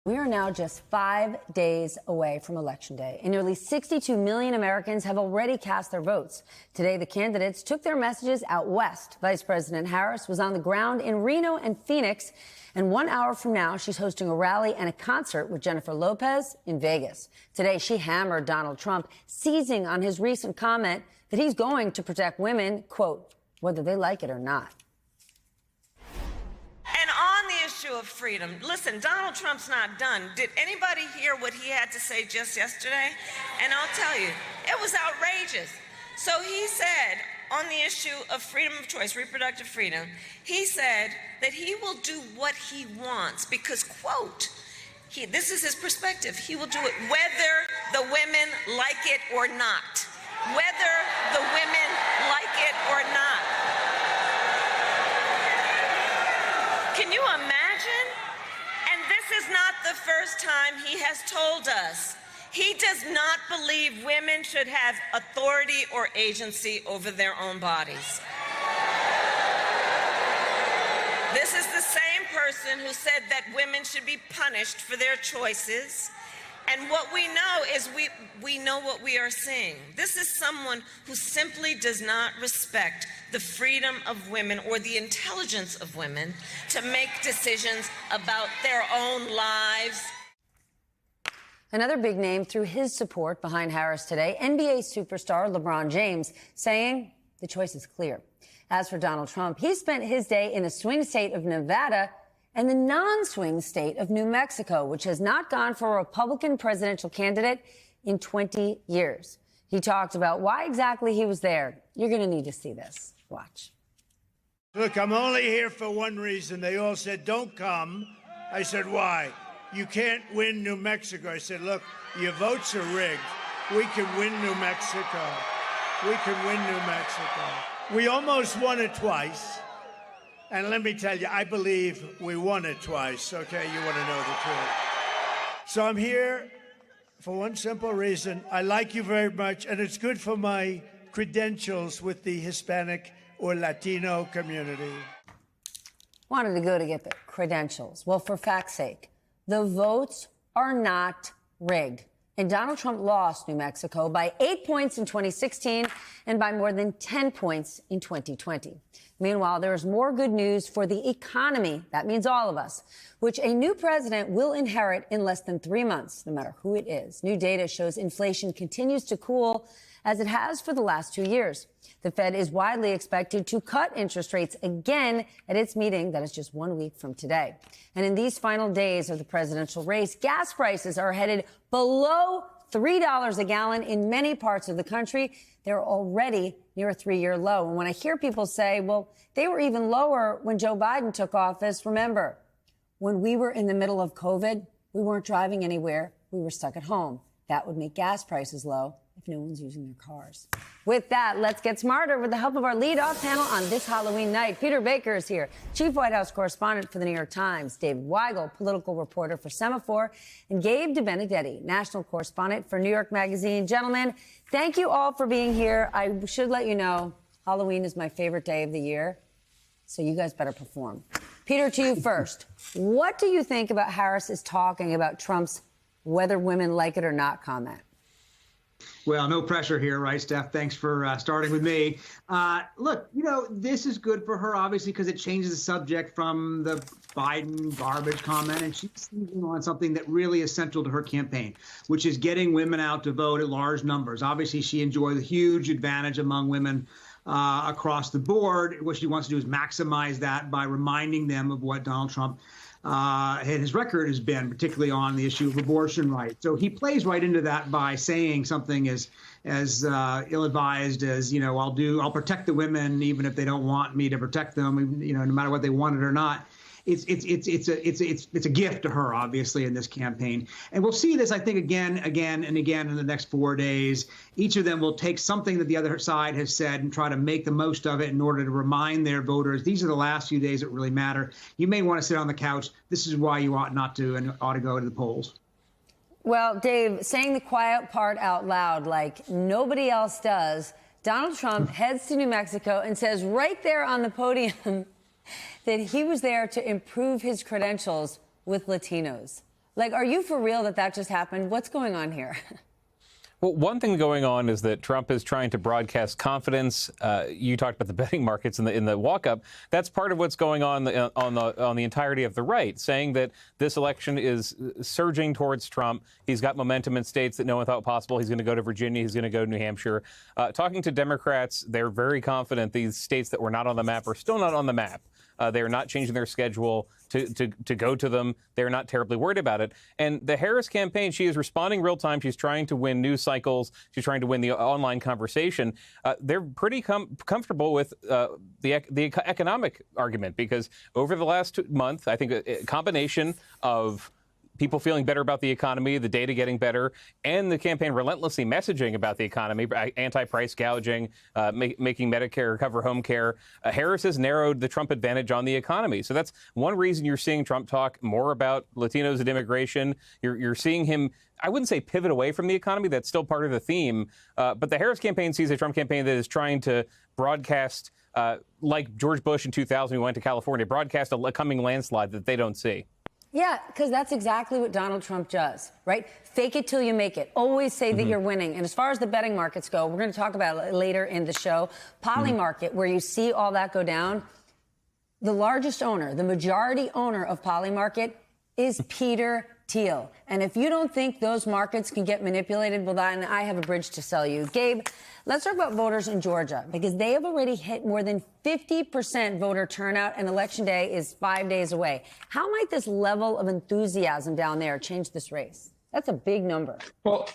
We are now just 5 days away from Election Day, and nearly 62 million Americans have already cast their votes. Today, the candidates took their messages out west. Vice President Harris was on the ground in Reno and Phoenix, and 1 hour from now, she's hosting a rally and a concert with Jennifer Lopez in Vegas. Today, she hammered Donald Trump, seizing on his recent comment that he's going to protect women, quote, whether they like it or not. Issue of freedom. Listen, Donald Trump's not done. Did anybody hear what he had to say just yesterday? And I'll tell you, it was outrageous. So he said on the issue of freedom of choice, reproductive freedom, he said that he will do what he wants because, quote, this is his perspective, he will do it whether the women like it or not. Whether the women like it or not. Can you imagine? And this is not the first time he has told us. He does not believe women should have authority or agency over their own bodies. This is the same person who said that women should be punished for their choices. And what we know is we know what we are seeing. This is someone who simply does not respect the freedom of women or the intelligence of women to make decisions about their own lives. Another big name threw his support behind Harris today, NBA superstar LeBron James, saying the choice is clear. As for Donald Trump, he spent his day in the swing state of Nevada and the non-swing state of New Mexico, which has not gone for a Republican presidential candidate in 20 years. He talked about why exactly he was there. You're going to need to see this. Watch. Look, I'm only here for one reason. They all said, don't come. I said, why? You can't win New Mexico. I said, look, your votes are rigged. We can win New Mexico. We can win New Mexico. We almost won it twice. And let me tell you, I believe we won it twice, okay? You want to know the truth. So I'm here for one simple reason. I like you very much, and it's good for my credentials with the Hispanic or Latino community. Wanted to go to get the credentials. Well, for fact's sake, the votes are not rigged. And Donald Trump lost New Mexico by 8 points in 2016 and by more than 10 points in 2020. Meanwhile, there is more good news for the economy. That means all of us, which a new president will inherit in less than 3 months, no matter who it is. New data shows inflation continues to cool as it has for the last 2 years. The Fed is widely expected to cut interest rates again at its meeting that is just 1 week from today. And in these final days of the presidential race, gas prices are headed below $3 a gallon in many parts of the country. They're already near a 3-year low. And when I hear people say, well, they were even lower when Joe Biden took office, remember, when we were in the middle of COVID, we weren't driving anywhere. We were stuck at home. That would make gas prices low if no one's using their cars. With that, let's get smarter with the help of our lead-off panel on this Halloween night. Peter Baker is here, Chief White House Correspondent for The New York Times, David Weigel, political reporter for Semaphore, and Gabe DeBenedetti, National Correspondent for New York Magazine. Gentlemen, thank you all for being here. I should let you know, Halloween is my favorite day of the year, so you guys better perform. Peter, to you first. What do you think about Harris's talking about Trump's whether women like it or not comment? Well, no pressure here, right, Steph? Thanks for starting with me. Look, this is good for her, obviously, because it changes the subject from the Biden garbage comment, and she's seizing on something that really is central to her campaign, which is getting women out to vote at large numbers. Obviously, she enjoys a huge advantage among women across the board. What she wants to do is maximize that by reminding them of what Donald Trump his record has been, particularly on the issue of abortion rights. So he plays right into that by saying something as ill-advised as, I'll protect the women even if they don't want me to protect them, no matter what they wanted or not. It's a gift to her, obviously, in this campaign. And we'll see this, I think, again and again in the next 4 days. Each of them will take something that the other side has said and try to make the most of it in order to remind their voters, these are the last few days that really matter. You may want to sit on the couch. This is why you ought not to and ought to go to the polls. Well, Dave, saying the quiet part out loud like nobody else does, Donald Trump heads to New Mexico and says right there on the podium that he was there to improve his credentials with Latinos. Like, are you for real that just happened? What's going on here? Well, one thing going on is that Trump is trying to broadcast confidence. You talked about the betting markets in the walk-up. That's part of what's going on the entirety of the right, saying that this election is surging towards Trump. He's got momentum in states that no one thought possible. He's going to go to Virginia. He's going to go to New Hampshire. Talking to Democrats, they're very confident these states that were not on the map are still not on the map. They are not changing their schedule to go to them. They're not terribly worried about it. And the Harris campaign, she is responding real time. She's trying to win news cycles. She's trying to win the online conversation. They're pretty comfortable with the economic argument, because over the last month, I think a combination of people feeling better about the economy, the data getting better, and the campaign relentlessly messaging about the economy, anti-price gouging, making Medicare cover home care. Harris has narrowed the Trump advantage on the economy. So that's one reason you're seeing Trump talk more about Latinos and immigration. You're seeing him, I wouldn't say pivot away from the economy. That's still part of the theme. But the Harris campaign sees a Trump campaign that is trying to broadcast, like George Bush in 2000, who went to California, broadcast a coming landslide that they don't see. Yeah, because that's exactly what Donald Trump does, right? Fake it till you make it. Always say that you're winning. And as far as the betting markets go, we're going to talk about it later in the show. Polymarket, where you see all that go down, the largest owner, the majority owner of Polymarket is Peter Thiel. And if you don't think those markets can get manipulated, well, then I have a bridge to sell you. Gabe, let's talk about voters in Georgia, because they have already hit more than 50% voter turnout, and Election Day is 5 days away. How might this level of enthusiasm down there change this race? That's a big number. Well,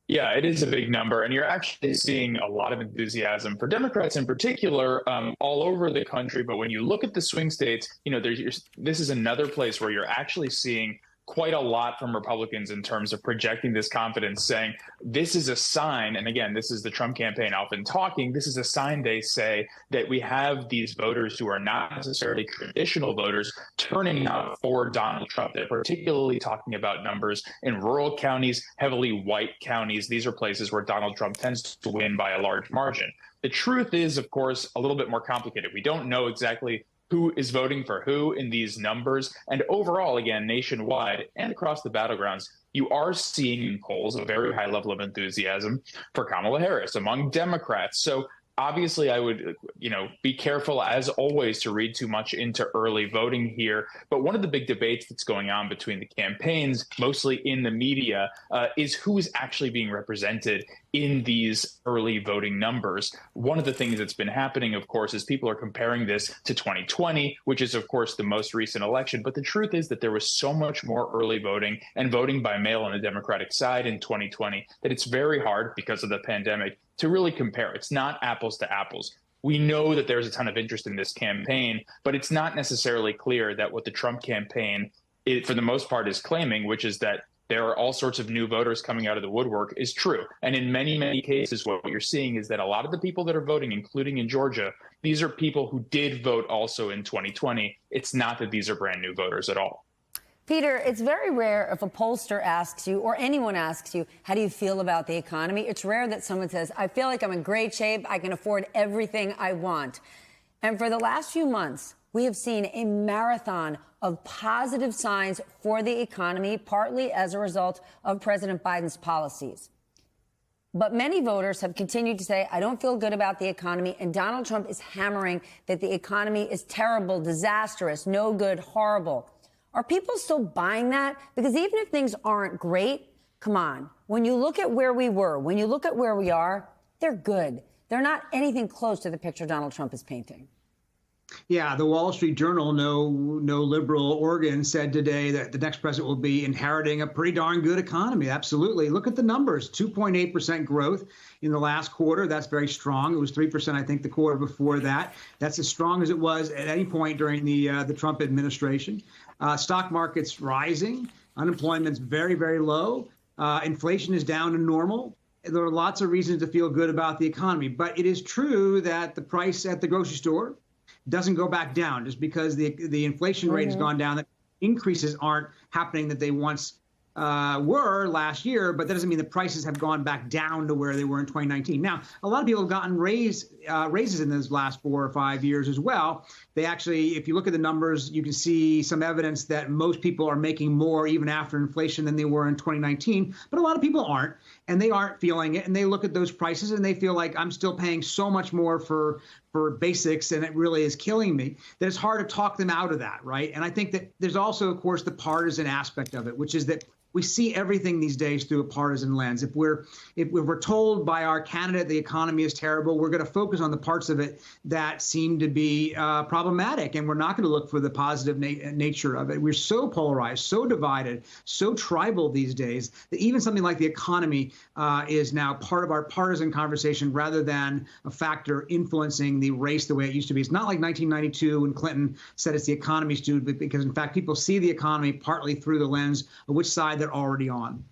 yeah, it is a big number, and you're actually seeing a lot of enthusiasm for Democrats in particular all over the country. But when you look at the swing states, this is another place where you're actually seeing quite a lot from Republicans in terms of projecting this confidence, saying this is a sign. And again, this is the Trump campaign often talking. This is a sign, they say, that we have these voters who are not necessarily traditional voters turning out for Donald Trump. They're particularly talking about numbers in rural counties, heavily white counties. These are places where Donald Trump tends to win by a large margin. The truth is, of course, a little bit more complicated. We don't know exactly who is voting for who in these numbers. And overall, again, nationwide and across the battlegrounds, you are seeing in polls a very high level of enthusiasm for Kamala Harris among Democrats. So obviously, I would, be careful, as always, to read too much into early voting here. But one of the big debates that's going on between the campaigns, mostly in the media, is who is actually being represented in these early voting numbers. One of the things that's been happening, of course, is people are comparing this to 2020, which is, of course, the most recent election. But the truth is that there was so much more early voting and voting by mail on the Democratic side in 2020 that it's very hard, because of the pandemic, to really compare. It's not apples to apples. We know that there's a ton of interest in this campaign, but it's not necessarily clear that what the Trump campaign, for the most part, is claiming, which is that there are all sorts of new voters coming out of the woodwork, is true. And in many, many cases, what you're seeing is that a lot of the people that are voting, including in Georgia, these are people who did vote also in 2020. It's not that these are brand new voters at all. Peter, it's very rare if a pollster asks you, or anyone asks you, how do you feel about the economy? It's rare that someone says, I feel like I'm in great shape. I can afford everything I want. And for the last few months, we have seen a marathon of positive signs for the economy, partly as a result of President Biden's policies. But many voters have continued to say, I don't feel good about the economy. And Donald Trump is hammering that the economy is terrible, disastrous, no good, horrible. Are people still buying that? Because even if things aren't great, come on, when you look at where we were, when you look at where we are, they're good. They're not anything close to the picture Donald Trump is painting. Yeah, the Wall Street Journal, no liberal organ, said today that the next president will be inheriting a pretty darn good economy. Absolutely. Look at the numbers, 2.8% growth in the last quarter. That's very strong. It was 3%, I think, the quarter before that. That's as strong as it was at any point during the Trump administration. Stock market's rising. Unemployment's very, very low. Inflation is down to normal. There are lots of reasons to feel good about the economy. But it is true that the price at the grocery store doesn't go back down just because the inflation rate has gone down. That increases aren't happening that they once were last year, but that doesn't mean the prices have gone back down to where they were in 2019. Now, a lot of people have gotten raises in those last 4 or 5 years as well. They actually, if you look at the numbers, you can see some evidence that most people are making more even after inflation than they were in 2019, but a lot of people aren't, and they aren't feeling it, and they look at those prices and they feel like I'm still paying so much more for basics, and it really is killing me, that it's hard to talk them out of that, right? And I think that there's also, of course, the partisan aspect of it, which is that we see everything these days through a partisan lens. If we're told by our candidate the economy is terrible, we're going to focus on the parts of it that seem to be problematic, and we're not going to look for the positive nature of it. We're so polarized, so divided, so tribal these days that even something like the economy is now part of our partisan conversation rather than a factor influencing the race the way it used to be. It's not like 1992 when Clinton said it's the economy's due, because in fact people see the economy partly through the lens of which side they're already on.